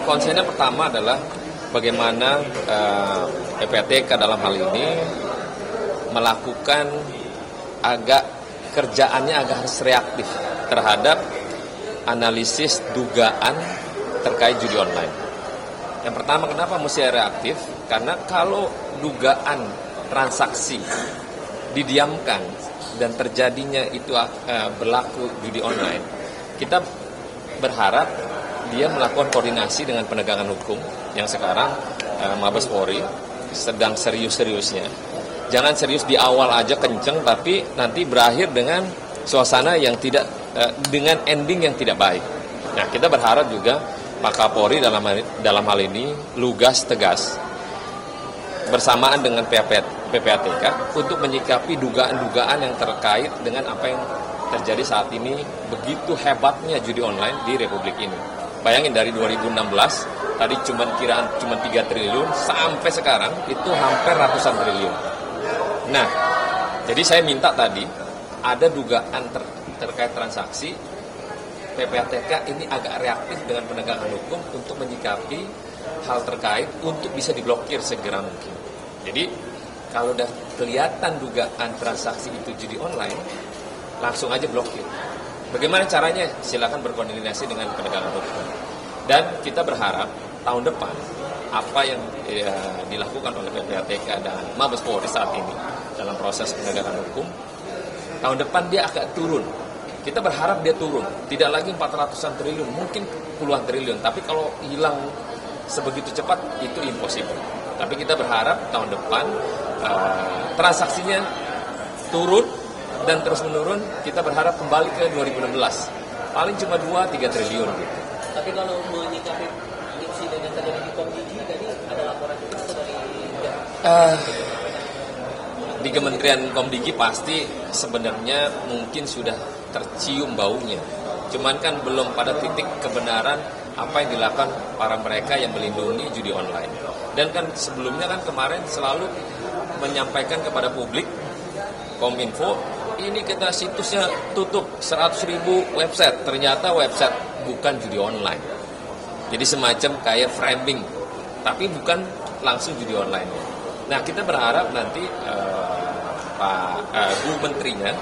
Konsennya pertama adalah bagaimana PPATK dalam hal ini melakukan kerjaannya agak harus reaktif terhadap analisis dugaan terkait judi online. Yang pertama, kenapa mesti reaktif? Karena kalau dugaan transaksi didiamkan dan terjadinya itu berlaku judi online, kita berharap dia melakukan koordinasi dengan penegakan hukum yang sekarang Mabes Polri sedang serius-seriusnya. Jangan serius di awal aja kenceng, tapi nanti berakhir dengan suasana yang tidak, dengan ending yang tidak baik. Nah, kita berharap juga Pak Kapolri dalam hal ini lugas, tegas, bersamaan dengan PPATK untuk menyikapi dugaan-dugaan yang terkait dengan apa yang terjadi saat ini, begitu hebatnya judi online di Republik ini. Bayangin dari 2016, tadi cuma 3 triliun, sampai sekarang itu hampir ratusan triliun. Nah, jadi saya minta tadi, ada dugaan terkait transaksi, PPATK ini agak reaktif dengan penegakan hukum untuk menyikapi hal terkait untuk bisa diblokir segera mungkin. Jadi, kalau udah kelihatan dugaan transaksi itu judi online, langsung aja blokir. Bagaimana caranya? Silakan berkoordinasi dengan penegakan hukum. Dan kita berharap tahun depan apa yang dilakukan oleh PPATK dan Mabes Polri saat ini dalam proses penegakan hukum, tahun depan dia akan turun. Kita berharap dia turun, tidak lagi 400-an triliun, mungkin puluhan triliun. Tapi kalau hilang sebegitu cepat itu impossible. Tapi kita berharap tahun depan transaksinya turun dan terus menurun. Kita berharap kembali ke 2016, paling cuma 2-3 triliun gitu. Tapi kalau menyikapi insiden yang terjadi di Komdigi, tadi ada laporan juga dari di Kementerian Komdigi pasti sebenarnya mungkin sudah tercium baunya. Cuman kan belum pada titik kebenaran apa yang dilakukan para mereka yang melindungi judi online. Dan kan sebelumnya kan kemarin selalu menyampaikan kepada publik, Kominfo, ini kita situsnya tutup 100.000 website. Ternyata website bukan judi online. Jadi semacam kayak framing, tapi bukan langsung judi online. Nah, kita berharap nanti Bu Menterinya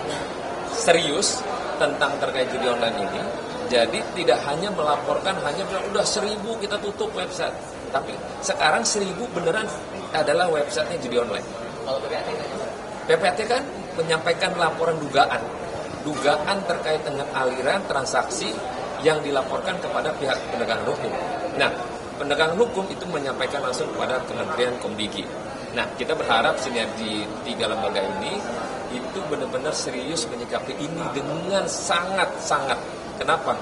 serius tentang terkait judi online ini. Jadi tidak hanya melaporkan, hanya bilang udah 1.000 kita tutup website. Tapi sekarang 1.000 beneran adalah websitenya judi online. Kalau PPATK kan menyampaikan laporan dugaan terkait dengan aliran transaksi yang dilaporkan kepada pihak penegakan hukum. Nah, penegakan hukum itu menyampaikan langsung kepada Kementerian Komdigi. Nah, kita berharap sinergi 3 lembaga ini itu benar-benar serius menyikapi ini dengan sangat-sangat. Kenapa?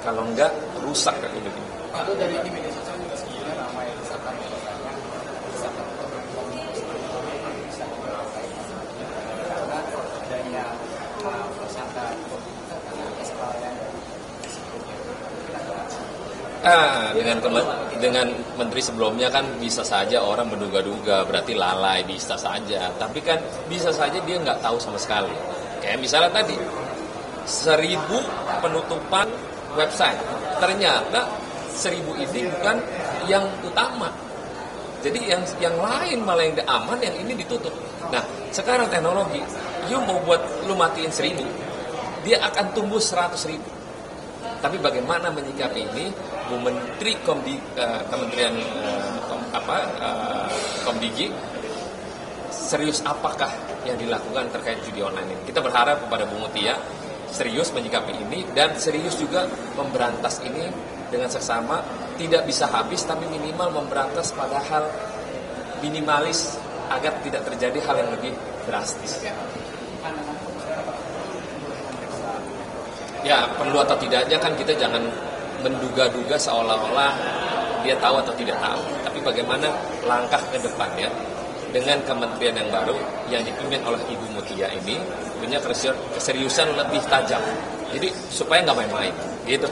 Kalau enggak, rusak Republik ini. Lalu dari di media sosial juga sebenarnya ramai misalkan karena adanya tersangka dengan menteri sebelumnya kan bisa saja orang menduga-duga, berarti lalai, bisa saja. Tapi kan bisa saja dia nggak tahu sama sekali. Kayak misalnya tadi, 1.000 penutupan website. Ternyata 1.000 ini bukan yang utama. Jadi yang lain malah yang aman, yang ini ditutup. Nah, sekarang teknologi, you mau buat lu matiin 1.000, dia akan tumbuh 100.000. Tapi bagaimana menyikapi ini? Bu Menteri Kementerian Komdigi serius apakah yang dilakukan terkait judi online ini? Kita berharap kepada Bu Mutia serius menyikapi ini dan serius juga memberantas ini dengan seksama. Tidak bisa habis, tapi minimal memberantas pada hal minimalis agar tidak terjadi hal yang lebih drastis. Ya, perlu atau tidaknya kan kita jangan menduga-duga seolah-olah dia tahu atau tidak tahu. Tapi bagaimana langkah ke depannya dengan kementerian yang baru yang dipimpin oleh Ibu Mutia ini punya keseriusan lebih tajam. Jadi supaya nggak main-main, gitu.